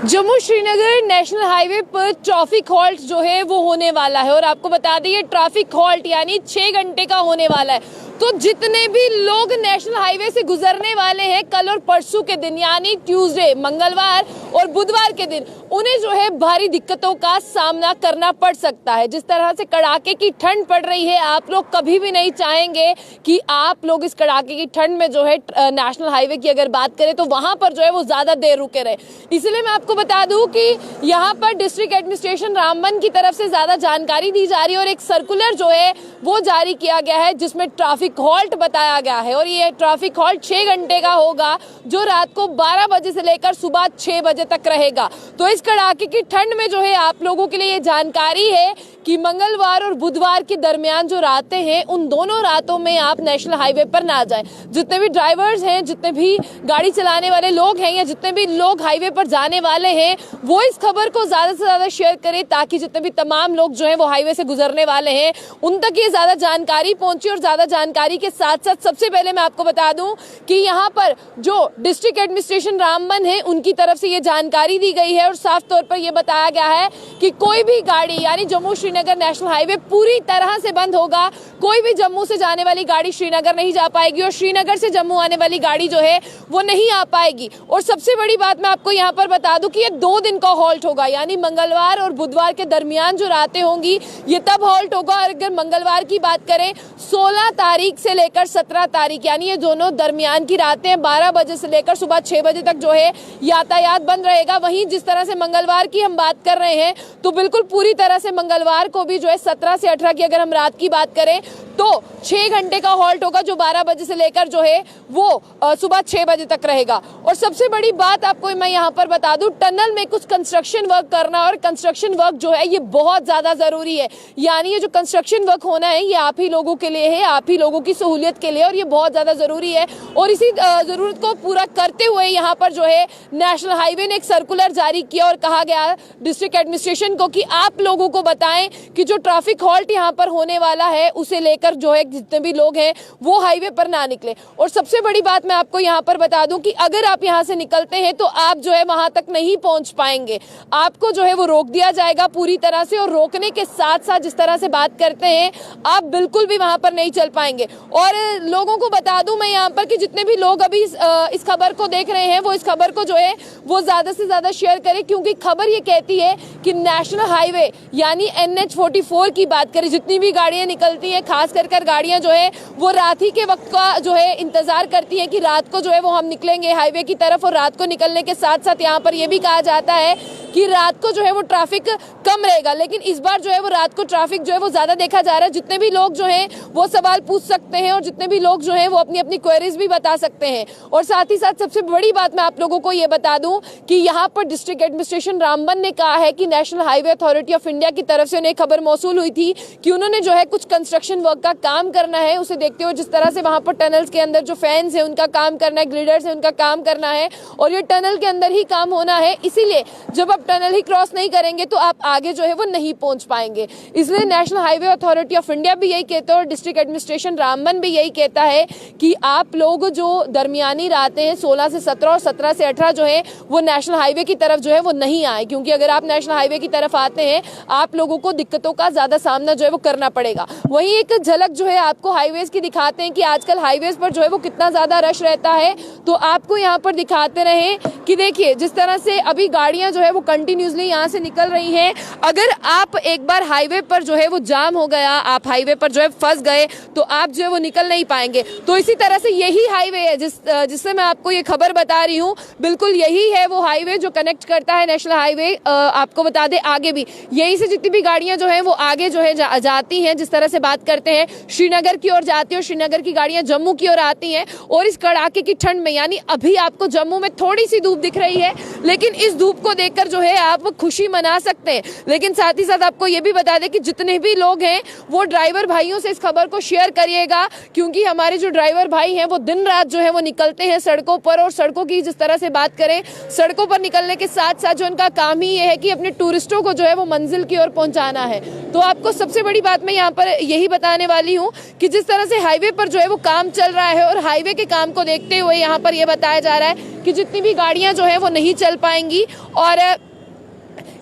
Jammu Srinagar national highway पर traffic halt जो है वो होने वाला है और आपको बता दें ये ट्रैफिक हॉल्ट यानी 6 घंटे का होने वाला है। तो जितने भी लोग नेशनल हाईवे से गुजरने वाले हैं कल और परसों के दिन यानी ट्यूसडे, मंगलवार और बुधवार के दिन, उन्हें जो है भारी दिक्कतों का सामना करना पड़ सकता है। जिस तरह से कड़ाके की ठंड पड़ रही है, आप लोग कभी भी नहीं चाहेंगे कि आप लोग इस कड़ाके की ठंड में जो है नेशनल हाईवे की अगर बात करें तो वहां पर जो है वो ज्यादा देर रुके रहे। इसलिए मैं आपको बता दूं कि यहाँ पर डिस्ट्रिक्ट एडमिनिस्ट्रेशन रामबन की तरफ से ज्यादा जानकारी दी जा रही है और एक सर्कुलर जो है वो जारी किया गया है जिसमें ट्रैफिक हॉल्ट बताया गया है। और ये ट्रैफिक हॉल्ट 6 घंटे का होगा जो रात को 12 बजे से लेकर सुबह 6 बजे तक रहेगा। तो इस कड़ाके की ठंड में जो है आप लोगों के लिए ये जानकारी है कि मंगलवार और बुधवार के दरमियान जो रातें हैं उन दोनों रातों में आप नेशनल हाईवे पर ना जाएं। जितने भी ड्राइवर्स हैं, जितने भी गाड़ी चलाने वाले लोग हैं या जितने भी लोग हाईवे पर जाने वाले हैं वो इस खबर को ज्यादा से ज्यादा शेयर करें ताकि जितने भी तमाम लोग जो है वो हाईवे से गुजरने वाले हैं उन तक ये ज्यादा जानकारी पहुंचे। और ज्यादा जानकारी के साथ साथ सबसे पहले मैं आपको बता दूं कि यहाँ पर जो डिस्ट्रिक्ट एडमिनिस्ट्रेशन रामबन है उनकी तरफ से ये जानकारी दी गई है और साफ तौर पर यह बताया गया है कि कोई भी गाड़ी यानी जम्मू श्रीनगर नेशनल हाईवे पूरी तरह से बंद होगा। कोई भी जम्मू से जाने वाली गाड़ी श्रीनगर नहीं जा पाएगी और श्रीनगर से जम्मू आने वाली गाड़ी जो है वो नहीं आ पाएगी। और सबसे बड़ी बात मैं आपको यहाँ पर बता दूं कि ये 2 दिन का हॉल्ट होगा यानी मंगलवार और बुधवार के दरमियान जो रातें होंगी ये तब हॉल्ट होगा। और अगर मंगलवार की बात करें 16 तारीख से लेकर 17 तारीख यानी ये दोनों दरमियान की रातें 12 बजे से लेकर सुबह 6 बजे तक जो है यातायात बंद रहेगा। वहीं जिस तरह से मंगलवार की हम बात कर रहे हैं तो बिल्कुल पूरी तरह से मंगलवार को भी जो है 17 से 18 की अगर हम रात की बात करें तो 6 घंटे का हॉल्ट होगा जो 12 बजे से लेकर जो है वो सुबह 6 बजे तक रहेगा। और सबसे बड़ी बात आपको मैं यहाँ पर बता दूं, टनल में कुछ कंस्ट्रक्शन वर्क करना और कंस्ट्रक्शन वर्क जो है ये बहुत ज्यादा जरूरी है। यानी ये जो कंस्ट्रक्शन वर्क होना है ये आप ही लोगों के लिए है, आप ही लोगों की सहूलियत के लिए और ये बहुत ज्यादा जरूरी है। और इसी जरूरत को पूरा करते हुए यहाँ पर जो है नेशनल हाईवे ने एक सर्कुलर जारी किया और कहा गया डिस्ट्रिक्ट एडमिनिस्ट्रेशन को कि आप लोगों को बताएं कि जो ट्रैफिक हॉल्ट यहाँ पर होने वाला है उसे लेकर जो है जितने भी लोग हैं वो हाईवे पर ना निकले। और सबसे बड़ी बात मैं आपको यहाँ पर बता दूं कि अगर आप यहाँ से निकलते हैं तो आप जो है वहां तक नहीं पहुंच पाएंगे, आपको जो है वो रोक दिया जाएगा पूरी तरह से। और रोकने के साथ साथ जिस तरह से बात करते हैं आप बिल्कुल भी वहां पर नहीं चल पाएंगे। और लोगों को बता दूं मैं यहाँ पर कि जितने भी लोग अभी इस खबर को देख रहे हैं वो इस खबर को जो है वो ज्यादा से ज्यादा शेयर करें क्योंकि खबर ये कहती है कि नेशनल हाईवे यानी NH-44 की बात करें जितनी भी गाड़ियां निकलती है खास कर गाड़ियां जो है वो रात ही के वक्त का जो है इंतजार करती हैं कि रात को जो है वो हम निकलेंगे हाईवे की तरफ। और रात को निकलने के साथ साथ यहाँ पर ये भी कहा जाता है कि रात को जो है वो ट्रैफिक कम रहेगा, लेकिन इस बार जो है वो रात को ट्रैफिक जो है वो ज्यादा देखा जा रहा है। जितने भी लोग जो हैं वो सवाल पूछ सकते हैं और जितने भी लोग जो हैं वो अपनी अपनी क्वेरीज भी बता सकते हैं। और साथ ही साथ सबसे बड़ी बात मैं आप लोगों को ये बता दूं कि यहाँ पर डिस्ट्रिक्ट एडमिनिस्ट्रेशन रामबन ने कहा है कि national highway authority of India की तरफ से उन्हें खबर मौसूल हुई थी कि उन्होंने जो है कुछ कंस्ट्रक्शन वर्क का काम करना है। उसे देखते हुए जिस तरह से वहां पर टनल्स के अंदर जो फैंस है उनका काम करना है, ग्रिडर्स है उनका काम करना है और ये टनल के अंदर ही काम होना है। इसीलिए जब आप टनल ही क्रॉस नहीं करेंगे तो आप आगे जो है वो नहीं पहुंच पाएंगे। इसलिए national highway authority of India भी यही कहते हैं और डिस्ट्रिक्ट एडमिनिस्ट्रेशन रामबन भी यही कहता है कि आप लोग जो दरमियानी रातें हैं 16 से 17 और 17 से 18 जो है वो नेशनल हाईवे की तरफ जो है वो नहीं आए, क्योंकि अगर आप नेशनल हाईवे की तरफ आते हैं आप लोगों को दिक्कतों का ज्यादा सामना जो है वो करना पड़ेगा। वहीं एक झलक जो है आपको हाईवेज की दिखाते हैं कि आजकल हाईवेज पर जो है वो कितना ज्यादा रश रहता है। तो आपको यहाँ पर दिखाते रहे कि देखिए जिस तरह से अभी गाड़ियां जो है वो कंटिन्यूसली यहाँ से निकल रही हैं। अगर आप एक बार हाईवे पर जो है वो जाम हो गया, आप हाईवे पर जो है फंस गए तो आप जो है वो निकल नहीं पाएंगे। तो इसी तरह से यही हाईवे है जिससे मैं आपको ये खबर बता रही हूँ, बिल्कुल यही है वो हाईवे जो कनेक्ट करता है नेशनल हाईवे। आपको बता दें आगे भी यही से जितनी भी गाड़ियां जो है वो आगे जो है जाती हैं। जिस तरह से बात करते हैं श्रीनगर की ओर जाती है और श्रीनगर की गाड़ियां जम्मू की ओर आती हैं। और इस कड़ाके की ठंड में यानी अभी आपको जम्मू में थोड़ी सी धूप दिख रही है लेकिन इस धूप को देखकर जो जो है आप खुशी मना सकते हैं। लेकिन साथ ही साथ आपको ये भी बता दें कि जितने भी लोग हैं वो ड्राइवर भाइयों से इस खबर को शेयर करिएगा, क्योंकि हमारे जो ड्राइवर भाई हैं वो दिन रात जो है वो निकलते हैं सड़कों पर। और सड़कों की जिस तरह से बात करें, सड़कों पर निकलने के साथ साथ जो उनका काम ही ये है कि अपने टूरिस्टों को जो है वो मंजिल की ओर पहुंचाना है। तो आपको सबसे बड़ी बात मैं यहाँ पर यही बताने वाली हूँ कि जिस तरह से हाईवे पर जो है वो काम चल रहा है और हाईवे के काम को देखते हुए यहाँ पर यह बताया जा रहा है कि जितनी भी गाड़ियां जो है वो नहीं चल पाएंगी। और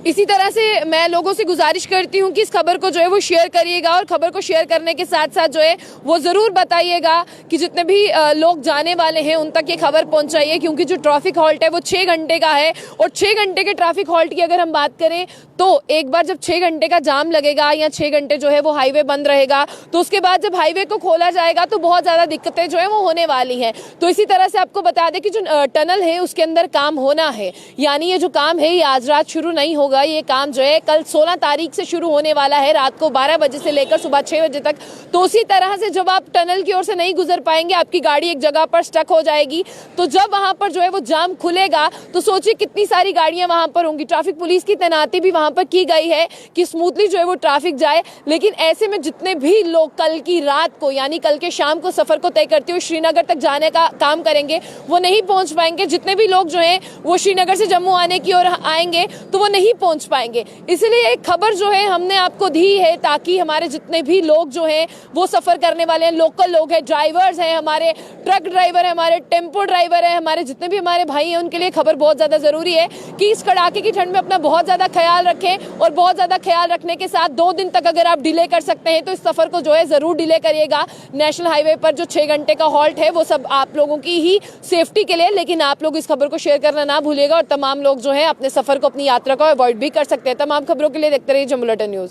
इसी तरह से मैं लोगों से गुजारिश करती हूं कि इस खबर को जो है वो शेयर करिएगा, और खबर को शेयर करने के साथ साथ जो है वो ज़रूर बताइएगा कि जितने भी लोग जाने वाले हैं उन तक ये खबर पहुंचाइए, क्योंकि जो ट्रैफिक हॉल्ट है वो 6 घंटे का है। और 6 घंटे के ट्रैफिक हॉल्ट की अगर हम बात करें तो एक बार जब 6 घंटे का जाम लगेगा या 6 घंटे जो है वो हाईवे बंद रहेगा, तो उसके बाद जब हाईवे को खोला जाएगा तो बहुत ज़्यादा दिक्कतें जो है वो होने वाली हैं। तो इसी तरह से आपको बता दें कि जो टनल है उसके अंदर काम होना है, यानी ये जो काम है ये आज रात शुरू नहीं होगा। ये काम जो है कल 16 तारीख से शुरू होने वाला है, रात को 12 बजे से लेकर सुबह 6 बजे तक। तो उसी तरह से जब आप टनल की ओर से नहीं गुजर पाएंगे, आपकी गाड़ी एक जगह पर स्टक हो जाएगी। तो जब वहां पर जो है वो जाम खुलेगा तो सोचिए कितनी सारी गाड़ियां वहां पर होंगी। ट्रैफिक पुलिस की तैनाती भी वहां पर की गई है कि स्मूथली जो है वो ट्रैफिक जाए। लेकिन ऐसे में जितने भी लोग कल की रात को यानी कल के शाम को सफर को तय करते हुए श्रीनगर तक जाने का काम करेंगे वो नहीं पहुंच पाएंगे। जितने भी लोग जो है वो श्रीनगर से जम्मू आने की ओर आएंगे तो वो नहीं पहुंच पाएंगे। इसलिए एक खबर जो है हमने आपको दी है ताकि हमारे जितने भी लोग जो हैं वो सफर करने वाले हैं, लोकल लोग हैं, ड्राइवर्स हैं, हमारे ट्रक ड्राइवर हैं, हमारे टेम्पो ड्राइवर हैं, हमारे जितने भी हमारे भाई हैं, उनके लिए खबर बहुत ज्यादा जरूरी है कि इस कड़ाके की ठंड में अपना बहुत ज्यादा ख्याल रखें। और बहुत ज्यादा ख्याल रखने के साथ 2 दिन तक अगर आप डिले कर सकते हैं तो इस सफर को जो है जरूर डिले करिएगा। नेशनल हाईवे पर जो 6 घंटे का हॉल्ट है वो सब आप लोगों की ही सेफ्टी के लिए, लेकिन आप लोग इस खबर को शेयर करना ना भूलिएगा। और तमाम लोग जो है अपने सफर को, अपनी यात्रा को अवॉइड भी कर सकते हैं। तमाम खबरों के लिए देखते रहिए जम्मू बुलेटिन न्यूज।